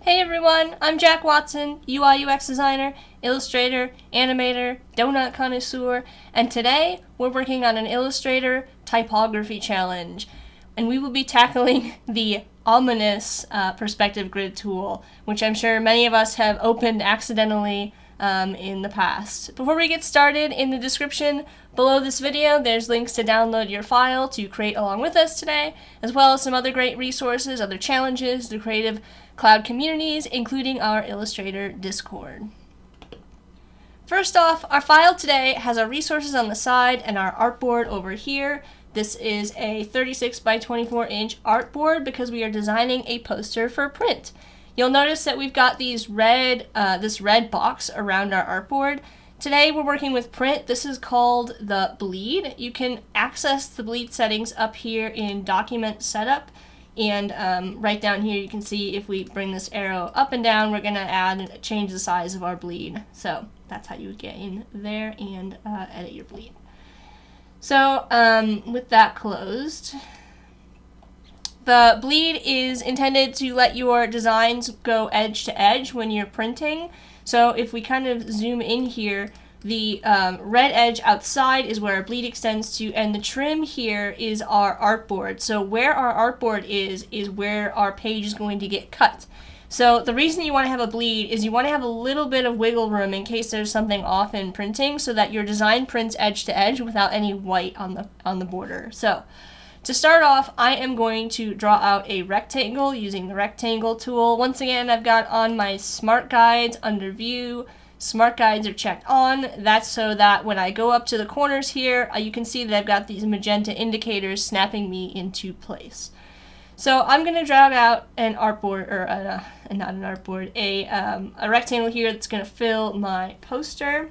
Hey everyone, I'm Jack Watson, UI UX designer, illustrator, animator, donut connoisseur, and today we're working on an Illustrator typography challenge, and we will be tackling the ominous perspective grid tool, which I'm sure many of us have opened accidentally in the past. Before we get started, in the description below this video, there's links to download your file to create along with us today, as well as some other great resources, other challenges, the Creative Cloud communities, including our Illustrator Discord. First off, our file today has our resources on the side and our artboard over here. This is a 36 by 24 inch artboard because we are designing a poster for print. You'll notice that we've got these this red box around our artboard. Today we're working with print. This is called the bleed. You can access the bleed settings up here in Document Setup. And right down here you can see if we bring this arrow up and down, we're going to add and change the size of our bleed. So that's how you would get in there and edit your bleed. So with that closed, the bleed is intended to let your designs go edge to edge when you're printing. So if we kind of zoom in here, the red edge outside is where our bleed extends to, and the trim here is our artboard. So where our artboard is where our page is going to get cut. So the reason you want to have a bleed is you want to have a little bit of wiggle room in case there's something off in printing, so that your design prints edge to edge without any white on the border. So to start off, I am going to draw out a rectangle using the rectangle tool. Once again, I've got on my smart guides under view. Smart guides are checked on. That's so that when I go up to the corners here, you can see that I've got these magenta indicators snapping me into place. So I'm going to drag out an artboard, or not an artboard, a rectangle here that's going to fill my poster.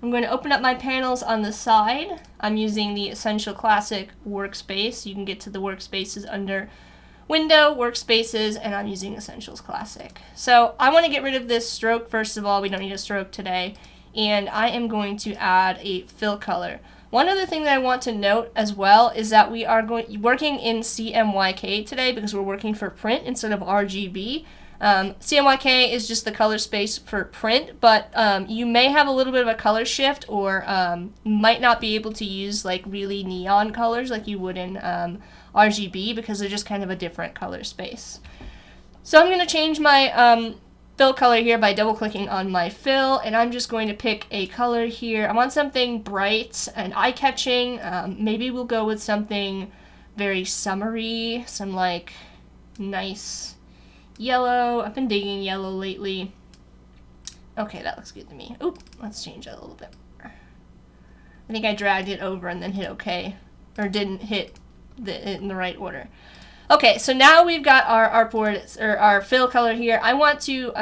I'm going to open up my panels on the side. I'm using the Essential Classic workspace. You can get to the workspaces under Window, Workspaces, and I'm using Essentials Classic. So I want to get rid of this stroke first of all. We don't need a stroke today. And I am going to add a fill color. One other thing that I want to note as well is that we are working in CMYK today because we're working for print instead of RGB. CMYK is just the color space for print, but you may have a little bit of a color shift, or might not be able to use like really neon colors like you would in RGB because they're just kind of a different color space. So I'm going to change my fill color here by double clicking on my fill, and I'm just going to pick a color here. I want something bright and eye-catching. Maybe we'll go with something very summery, some like nice yellow. I've been digging yellow lately. Okay, that looks good to me. Oop, let's change that a little bit. I think I dragged it over and then hit OK, or didn't hit in the right order. Okay, so now we've got our artboard, or our fill color here. I want to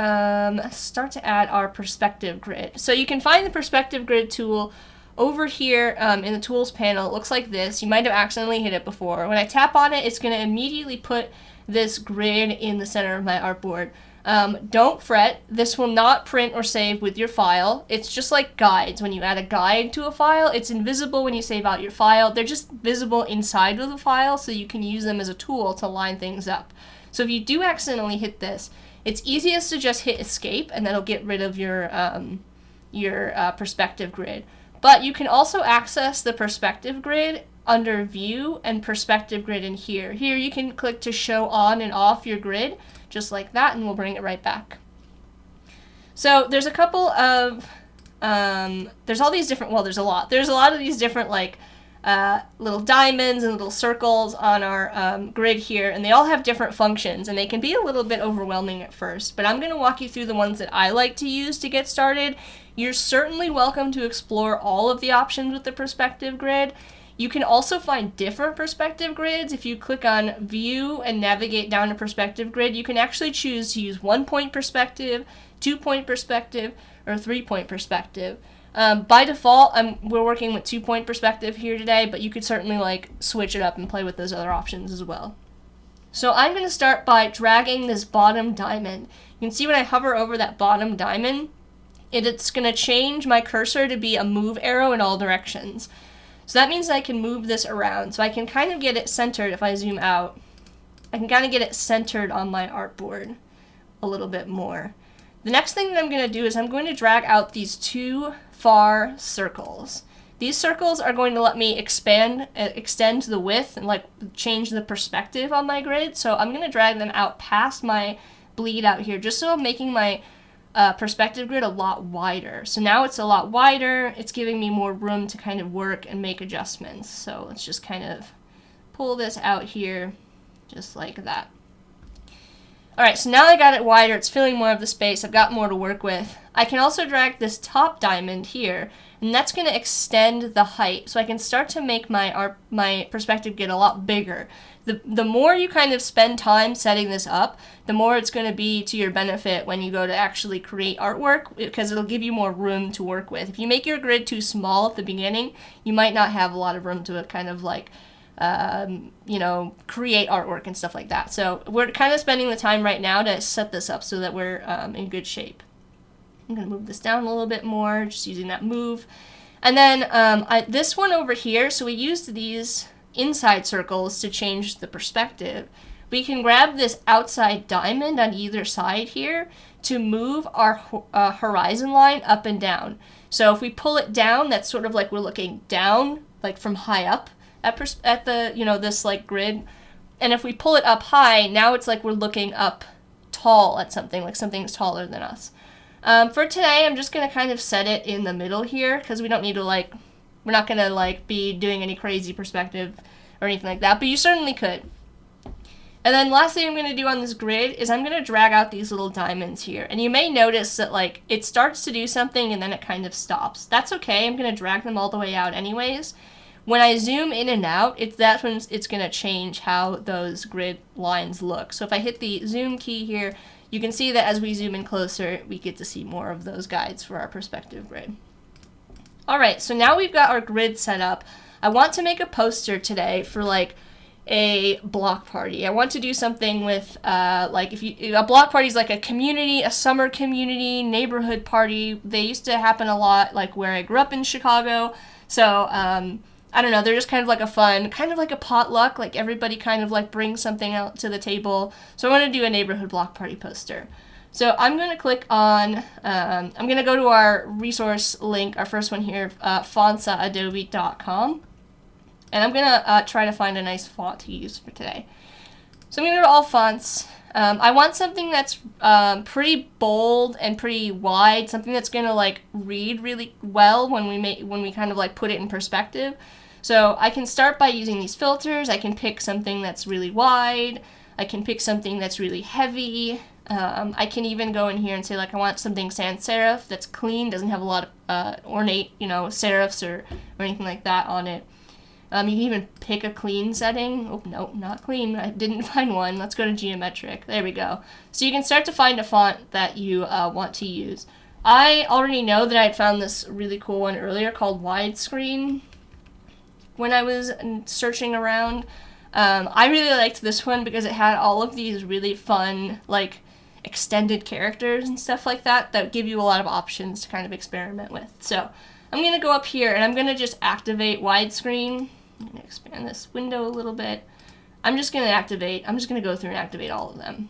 start to add our perspective grid. So you can find the perspective grid tool over here in the tools panel. It looks like this. You might have accidentally hit it before. When I tap on it, it's going to immediately put this grid in the center of my artboard. Don't fret, this will not print or save with your file. It's just like guides. When you add a guide to a file, it's invisible when you save out your file. They're just visible inside of the file, so you can use them as a tool to line things up. So if you do accidentally hit this, it's easiest to just hit escape, and that'll get rid of your perspective grid. But you can also access the perspective grid under View and Perspective Grid in here. Here you can click to show on and off your grid, just like that, and we'll bring it right back. So there's a couple of, there's all these different, well, there's a lot of these different like little diamonds and little circles on our grid here, and they all have different functions, and they can be a little bit overwhelming at first, but I'm going to walk you through the ones that I like to use to get started. You're certainly welcome to explore all of the options with the perspective grid. You can also find different perspective grids. If you click on View and navigate down to Perspective Grid, you can actually choose to use 1-point perspective, 2-point perspective, or 3-point perspective. By default, we're working with 2-point perspective here today, but you could certainly like switch it up and play with those other options as well. So I'm going to start by dragging this bottom diamond. You can see when I hover over that bottom diamond, it's going to change my cursor to be a move arrow in all directions. So that means I can move this around. So I can kind of get it centered if I zoom out. I can kind of get it centered on my artboard. a little bit more. The next thing that I'm going to do is I'm going to drag out these two far circles. These circles are going to let me extend the width and like change the perspective on my grid. So I'm going to drag them out past my bleed out here, just so I'm making my perspective grid a lot wider. So now it's a lot wider. It's giving me more room to kind of work and make adjustments. So let's just kind of pull this out here, just like that. All right, so now I got it wider, it's filling more of the space, I've got more to work with. I can also drag this top diamond here, and that's going to extend the height, so I can start to make my perspective get a lot bigger. The more you kind of spend time setting this up, the more it's going to be to your benefit when you go to actually create artwork, because it'll give you more room to work with. If you make your grid too small at the beginning, you might not have a lot of room to kind of like you know, create artwork and stuff like that. So we're kind of spending the time right now to set this up so that we're in good shape. I'm going to move this down a little bit more, just using that move. And then this one over here, so we used these inside circles to change the perspective. We can grab this outside diamond on either side here to move our horizon line up and down. So if we pull it down, that's sort of like we're looking down, like from high up at the, you know, this like grid. And if we pull it up high, now it's like we're looking up tall at something, like something's taller than us. For today, I'm just going to kind of set it in the middle here, because we don't need to like, we're not going to like be doing any crazy perspective or anything like that, but you certainly could. And then last thing I'm going to do on this grid is I'm going to drag out these little diamonds here. And you may notice that like it starts to do something and then it kind of stops. That's okay. I'm going to drag them all the way out anyways. When I zoom in and out, that's when it's going to change how those grid lines look. So if I hit the zoom key here, you can see that as we zoom in closer, we get to see more of those guides for our perspective grid. All right, so now we've got our grid set up. I want to make a poster today for like a block party. I want to do something with like a block party is like a community, a summer community, neighborhood party. They used to happen a lot like where I grew up in Chicago. So I don't know, they're just kind of like a fun, kind of like a potluck, like everybody kind of like brings something out to the table. So I want to do a neighborhood block party poster. So I'm going to click on, I'm going to go to our resource link, our first one here, fonts.adobe.com. And I'm going to try to find a nice font to use for today. So I'm going to go to all fonts. I want something that's pretty bold and pretty wide, something that's going to like read really well when we kind of like put it in perspective. So I can start by using these filters. I can pick something that's really wide. I can pick something that's really heavy. I can even go in here and say like I want something sans serif that's clean, doesn't have a lot of ornate, you know, serifs or anything like that on it. You can even pick a clean setting. Oh, no, not clean. I didn't find one. Let's go to geometric. There we go. So you can start to find a font that you want to use. I already know that I had found this really cool one earlier called widescreen when I was searching around. I really liked this one because it had all of these really fun, like, extended characters and stuff like that that give you a lot of options to kind of experiment with. So I'm going to go up here and I'm going to just activate widescreen. I'm going to expand this window a little bit. I'm just going to go through and activate all of them.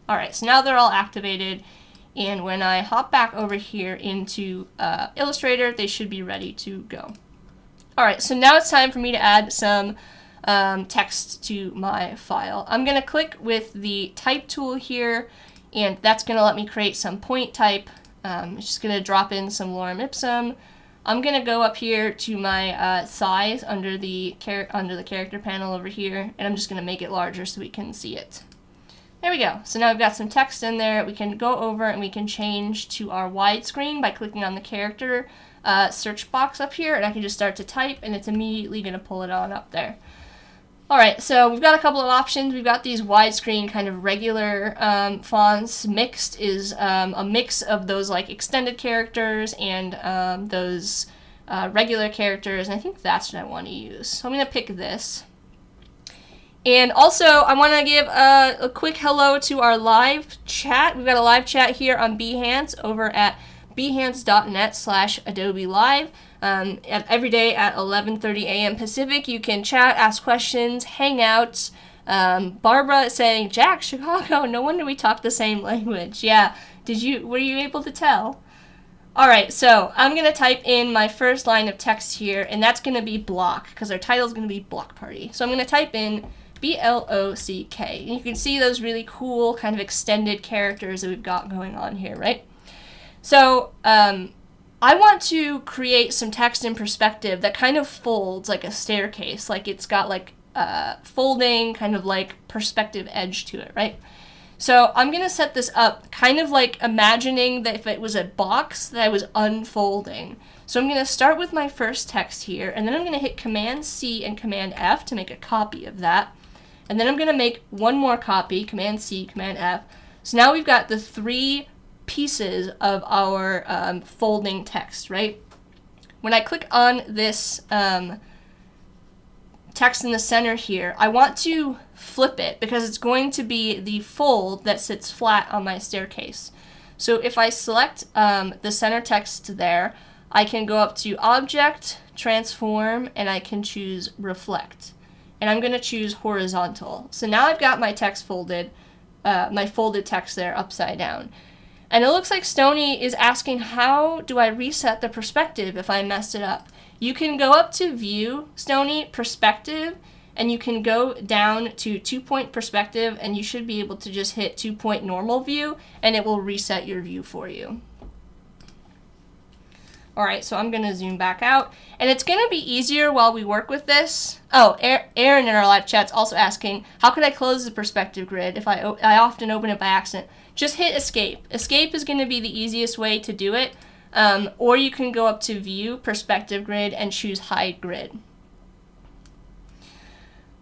Alright, so now they're all activated, and when I hop back over here into Illustrator, they should be ready to go. Alright, so now it's time for me to add some text to my file. I'm going to click with the type tool here, and that's going to let me create some point type. It's just going to drop in some lorem ipsum. I'm going to go up here to my size under the character panel over here, and I'm just going to make it larger so we can see it. There we go. So now we've got some text in there. We can go over and we can change to our widescreen by clicking on the character search box up here, and I can just start to type, and it's immediately going to pull it on up there. Alright, so we've got a couple of options. We've got these widescreen kind of regular fonts. Mixed is a mix of those like extended characters and those regular characters, and I think that's what I want to use. So I'm going to pick this. And also, I want to give a quick hello to our live chat. We've got a live chat here on Behance over at behance.net/Adobe Live. Every day at 11:30 a.m. Pacific, you can chat, ask questions, hang out, Barbara is saying, Jack, Chicago, no wonder we talk the same language. Yeah, were you able to tell? Alright, so I'm going to type in my first line of text here, and that's going to be block, because our title is going to be Block Party. So I'm going to type in B-L-O-C-K. And you can see those really cool kind of extended characters that we've got going on here, right? So I want to create some text in perspective that kind of folds like a staircase, like it's got like folding, kind of like perspective edge to it, right? So I'm going to set this up kind of like imagining that if it was a box that I was unfolding. So I'm going to start with my first text here, and then I'm going to hit Command-C and Command-F to make a copy of that. And then I'm going to make one more copy, Command-C, Command-F. So now we've got the 3 pieces of our folding text, right? When I click on this text in the center here, I want to flip it because it's going to be the fold that sits flat on my staircase. So if I select the center text there, I can go up to Object, Transform, and I can choose Reflect. And I'm going to choose Horizontal. So now I've got my text folded, my folded text there upside down. And it looks like Stony is asking, how do I reset the perspective if I messed it up? You can go up to View, Stony, Perspective, and you can go down to 2-point perspective, and you should be able to just hit 2-point normal view, and it will reset your view for you. Alright, so I'm going to zoom back out, and it's going to be easier while we work with this. Oh, Aaron in our live chat's also asking, how could I close the perspective grid if I often open it by accident? Just hit Escape. Escape is going to be the easiest way to do it, or you can go up to View, Perspective Grid, and choose Hide Grid.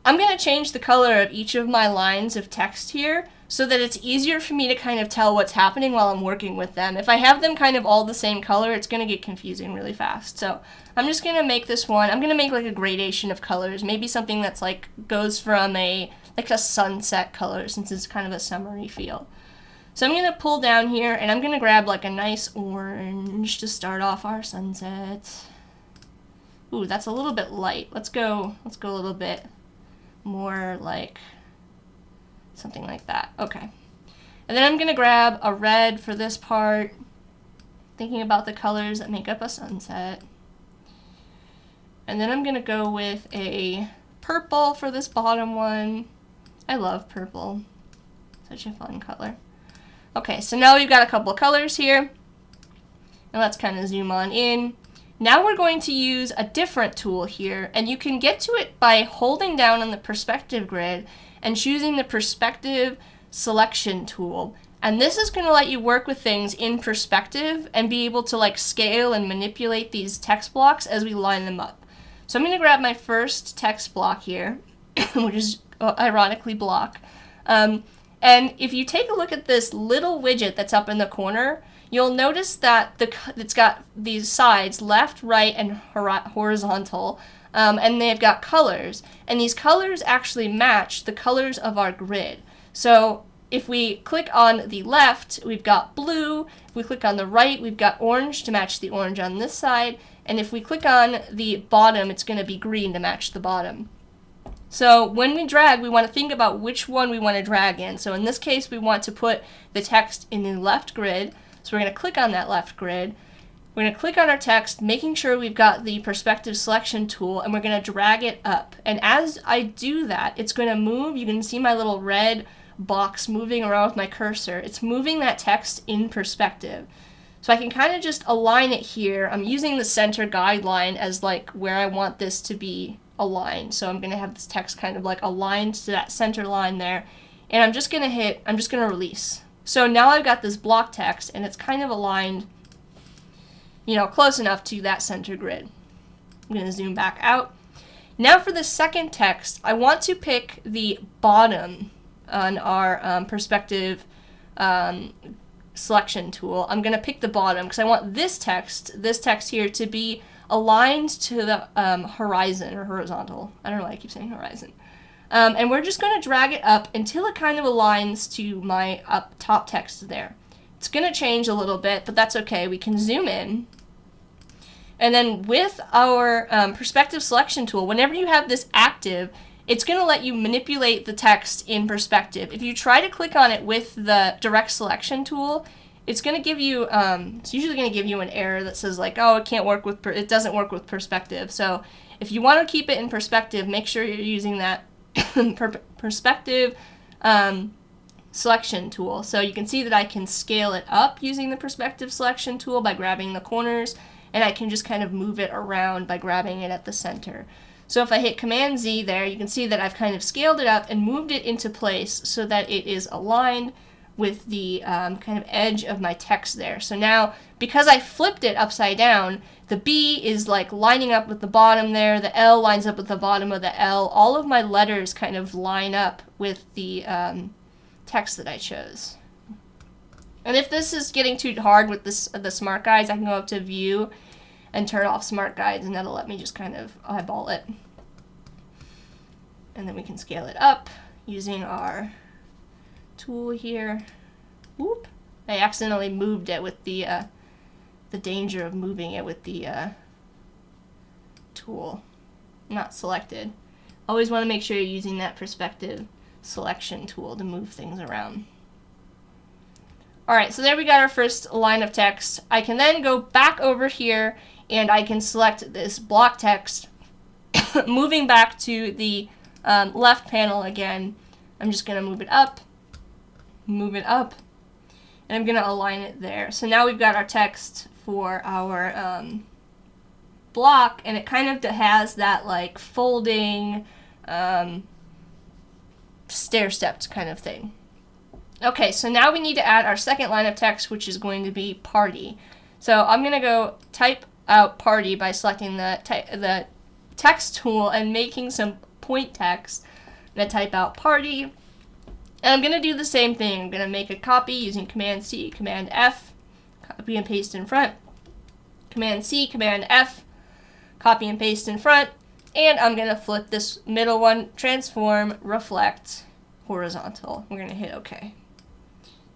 I'm going to change the color of each of my lines of text here so that it's easier for me to kind of tell what's happening while I'm working with them. If I have them kind of all the same color, it's going to get confusing really fast. So I'm just going to make this one, I'm going to make like a gradation of colors, maybe something that's like goes from like a sunset color since it's kind of a summery feel. So I'm going to pull down here and I'm going to grab like a nice orange to start off our sunset. Ooh, that's a little bit light. Let's go a little bit more like something like that. Okay. And then I'm going to grab a red for this part, thinking about the colors that make up a sunset. And then I'm going to go with a purple for this bottom one. I love purple. Such a fun color. Okay, so now we've got a couple of colors here. And let's kind of zoom on in. Now we're going to use a different tool here, and you can get to it by holding down on the perspective grid and choosing the perspective selection tool. And this is going to let you work with things in perspective and be able to like scale and manipulate these text blocks as we line them up. So I'm going to grab my first text block here, which is ironically block. And if you take a look at this little widget that's up in the corner, you'll notice that it's got these sides, left, right, and horizontal, and they've got colors. And these colors actually match the colors of our grid. So if we click on the left, we've got blue. If we click on the right, we've got orange to match the orange on this side. And if we click on the bottom, it's going to be green to match the bottom. So when we drag, we want to think about which one we want to drag in. So in this case, we want to put the text in the left grid. So we're going to click on that left grid. We're going to click on our text, making sure we've got the perspective selection tool, and we're going to drag it up. And as I do that, it's going to move. You can see my little red box moving around with my cursor. It's moving that text in perspective. So I can kind of just align it here. I'm using the center guideline as like where I want this to be aligned. So I'm going to have this text kind of like aligned to that center line there. And I'm just going to release. So now I've got this block text and it's kind of aligned, you know, close enough to that center grid. I'm going to zoom back out. Now for the second text, I want to pick the bottom on our perspective selection tool. I'm going to pick the bottom because I want this text here to be aligned to the horizon or horizontal. I don't know why I keep saying horizon. And we're just going to drag it up until it kind of aligns to my up top text there. It's going to change a little bit, but that's okay. We can zoom in. And then with our perspective selection tool, whenever you have this active, it's going to let you manipulate the text in perspective. If you try to click on it with the direct selection tool, it's going to give you, it's usually going to give you an error that says like, oh, it doesn't work with perspective. So if you want to keep it in perspective, make sure you're using that perspective selection tool. So you can see that I can scale it up using the perspective selection tool by grabbing the corners, and I can just kind of move it around by grabbing it at the center. So if I hit Command Z there, you can see that I've kind of scaled it up and moved it into place so that it is aligned with the kind of edge of my text there. So now, because I flipped it upside down, the B is like lining up with the bottom there, the L lines up with the bottom of the L, all of my letters kind of line up with the text that I chose. And if this is getting too hard with the smart guides, I can go up to View and turn off smart guides, and that'll let me just kind of eyeball it. And then we can scale it up using our tool here. Whoop! I accidentally moved it with the danger of moving it with the tool not selected. Always want to make sure you're using that perspective selection tool to move things around. Alright, so there we got our first line of text. I can then go back over here and I can select this block text, moving back to the left panel again. I'm just going to move it up, and I'm going to align it there. So now we've got our text for our block, and it kind of has that like folding, stair-stepped kind of thing. Okay, so now we need to add our second line of text, which is going to be party. So I'm going to go type out party by selecting the text tool and making some point text. I'm going to type out party, and I'm going to do the same thing. I'm going to make a copy using Command C, Command F, copy and paste in front, Command C, Command F, copy and paste in front, and I'm going to flip this middle one, transform, reflect, horizontal. We're going to hit OK.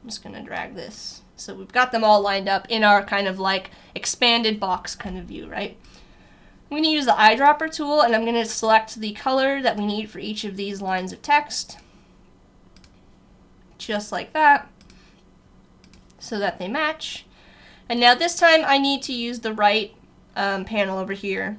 I'm just going to drag this. So we've got them all lined up in our kind of like expanded box kind of view, right? I'm going to use the eyedropper tool, and I'm going to select the color that we need for each of these lines of text. Just like that, so that they match. And now this time I need to use the right panel over here.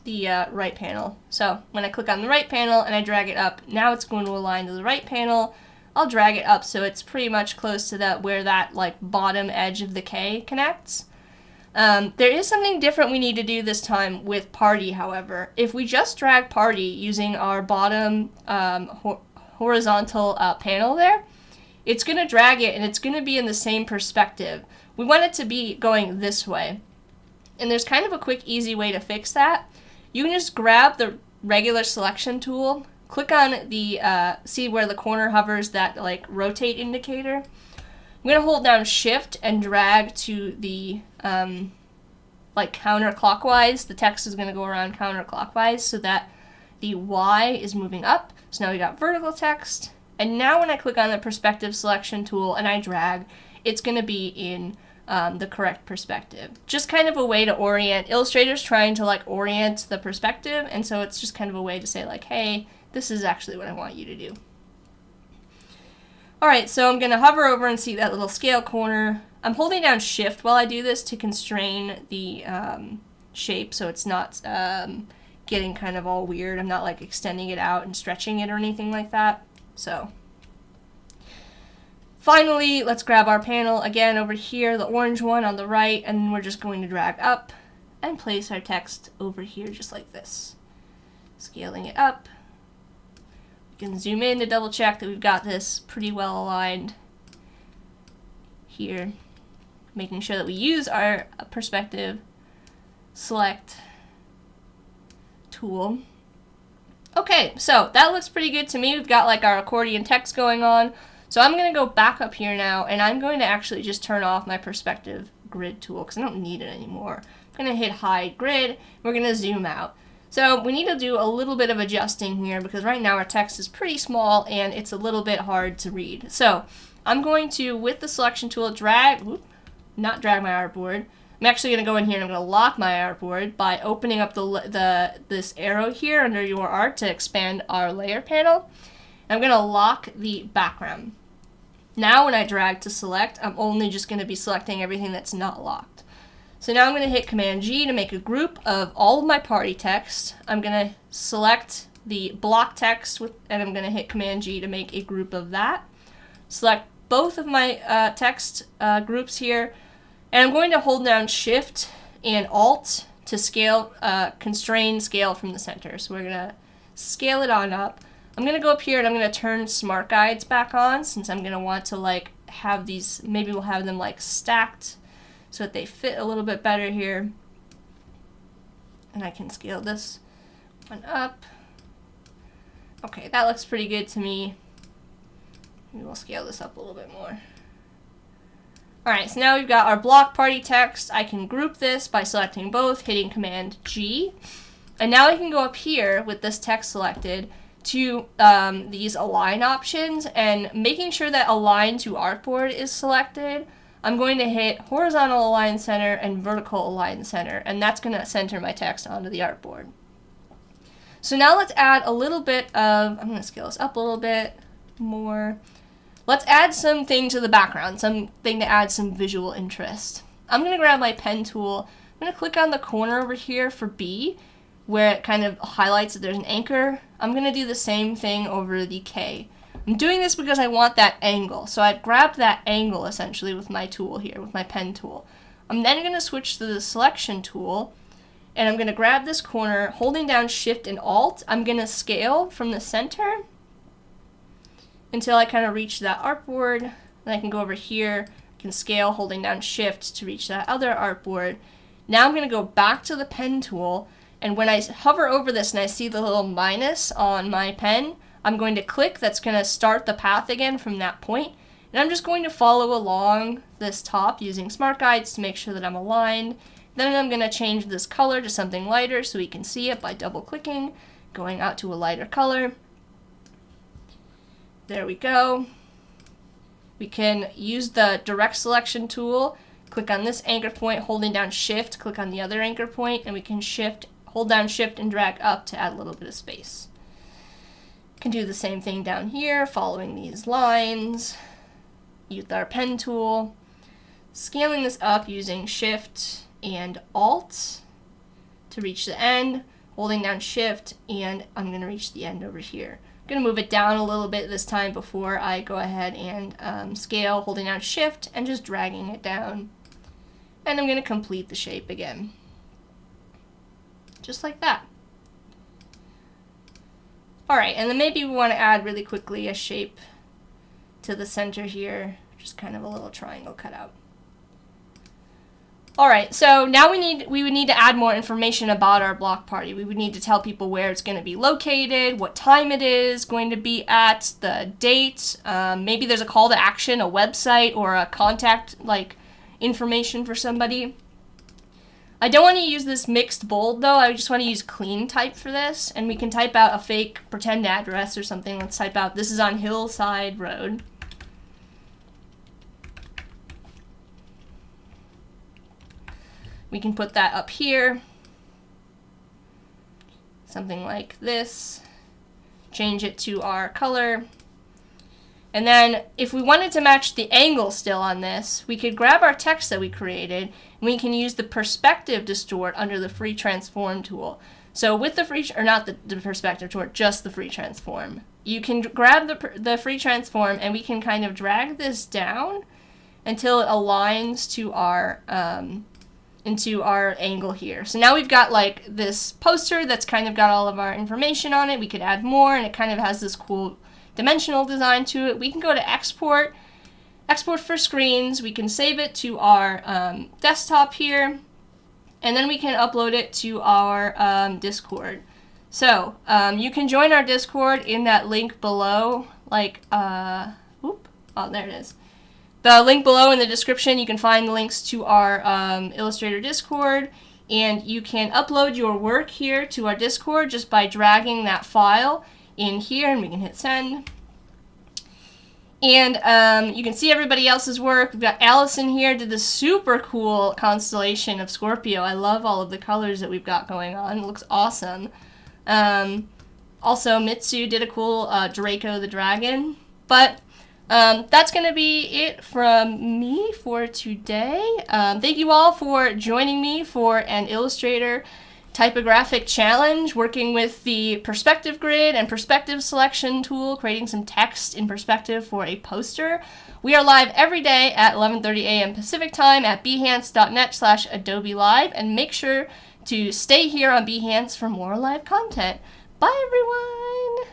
The right panel. So when I click on the right panel and I drag it up, now it's going to align to the right panel. I'll drag it up so it's pretty much close to that where that like bottom edge of the K connects. There is something different we need to do this time with party, however. If we just drag party using our bottom horizontal panel there, it's going to drag it and it's going to be in the same perspective. We want it to be going this way. And there's kind of a quick, easy way to fix that. You can just grab the regular selection tool, click on the, see where the corner hovers, that like rotate indicator. I'm going to hold down Shift and drag to the like counterclockwise. The text is going to go around counterclockwise so that the Y is moving up. So now we got vertical text. And now when I click on the perspective selection tool and I drag, it's going to be in the correct perspective. Just kind of a way to orient. Illustrator's trying to like orient the perspective, and so it's just kind of a way to say like, hey, this is actually what I want you to do. Alright, so I'm going to hover over and see that little scale corner. I'm holding down Shift while I do this to constrain the shape so it's not getting kind of all weird. I'm not like extending it out and stretching it or anything like that. So finally, let's grab our panel again over here, the orange one on the right, and we're just going to drag up and place our text over here just like this. Scaling it up. We can zoom in to double check that we've got this pretty well aligned here. Making sure that we use our perspective select tool. Okay, so that looks pretty good to me. We've got like our accordion text going on. So I'm going to go back up here now, and I'm going to actually just turn off my perspective grid tool because I don't need it anymore. I'm going to hit hide grid. We're going to zoom out. So we need to do a little bit of adjusting here because right now our text is pretty small and it's a little bit hard to read. So I'm going to, with the selection tool, not drag my artboard. I'm I'm actually going to go in here and I'm going to lock my artboard by opening up this arrow here under your art to expand our layer panel. I'm going to lock the background. Now when I drag to select, I'm only just going to be selecting everything that's not locked. So now I'm going to hit Command G to make a group of all of my party text. I'm going to select the block text and I'm going to hit Command G to make a group of that. Select both of my text groups here, and I'm going to hold down Shift and Alt to scale, constrain scale from the center. So we're going to scale it on up. I'm going to go up here and I'm going to turn Smart Guides back on, since I'm going to want to like have these, maybe we'll have them like stacked so that they fit a little bit better here. And I can scale this one up. Okay, that looks pretty good to me. Maybe we'll scale this up a little bit more. Alright, so now we've got our block party text. I can group this by selecting both, hitting Command G. And now I can go up here with this text selected to these align options, and making sure that align to artboard is selected. I'm going to hit horizontal align center and vertical align center, and that's going to center my text onto the artboard. So now let's add a little bit of, I'm going to scale this up a little bit more. Let's add something to the background, something to add some visual interest. I'm going to grab my pen tool. I'm going to click on the corner over here for B, where it kind of highlights that there's an anchor. I'm going to do the same thing over the K. I'm doing this because I want that angle. So I've grabbed that angle essentially with my tool here, with my pen tool. I'm then going to switch to the selection tool, and I'm going to grab this corner, holding down Shift and Alt. I'm going to scale from the center until I kind of reach that artboard. Then I can go over here, I can scale holding down Shift to reach that other artboard. Now I'm going to go back to the pen tool, and when I hover over this and I see the little minus on my pen, I'm going to click. That's going to start the path again from that point. And I'm just going to follow along this top using Smart Guides to make sure that I'm aligned. Then I'm going to change this color to something lighter so we can see it by double clicking, going out to a lighter color. There we go. We can use the direct selection tool, click on this anchor point, holding down Shift, click on the other anchor point, and we can hold down Shift and drag up to add a little bit of space. Can do the same thing down here, following these lines. Use our pen tool, scaling this up using Shift and Alt to reach the end, holding down Shift, and I'm going to reach the end over here. I'm going to move it down a little bit this time before I go ahead and scale, holding down Shift and just dragging it down. And I'm going to complete the shape again. Just like that. Alright, and then maybe we want to add really quickly a shape to the center here, just kind of a little triangle cutout. Alright, so now we would need to add more information about our block party. We would need to tell people where it's going to be located, what time it is going to be at, the date, maybe there's a call to action, a website, or a contact information for somebody. I don't want to use this mixed bold though, I just want to use clean type for this, and we can type out a fake pretend address or something. Let's type out, this is on Hillside Road. We can put that up here, something like this, change it to our color. And then if we wanted to match the angle still on this, we could grab our text that we created, and we can use the perspective distort under the free transform tool. So with the free, or not the perspective distort, just the free transform. You can grab the free transform, and we can kind of drag this down until it aligns to our into our angle here. So now we've got like this poster that's kind of got all of our information on it. We could add more, and it kind of has this cool dimensional design to it. We can go to export for screens. We can save it to our desktop here, and then we can upload it to our Discord. So you can join our Discord in that link below, oh, there it is. The link below in the description, you can find the links to our Illustrator Discord, and you can upload your work here to our Discord just by dragging that file in here, and we can hit send. And you can see everybody else's work. We've got Allison here, did this super cool constellation of Scorpio. I love all of the colors that we've got going on. It looks awesome. Also, Mitsu did a cool Draco the Dragon. But that's going to be it from me for today. Thank you all for joining me for an Illustrator typographic challenge, working with the perspective grid and perspective selection tool, creating some text in perspective for a poster. We are live every day at 11:30 a.m. Pacific time at behance.net/Adobe Live, and make sure to stay here on Behance for more live content. Bye, everyone!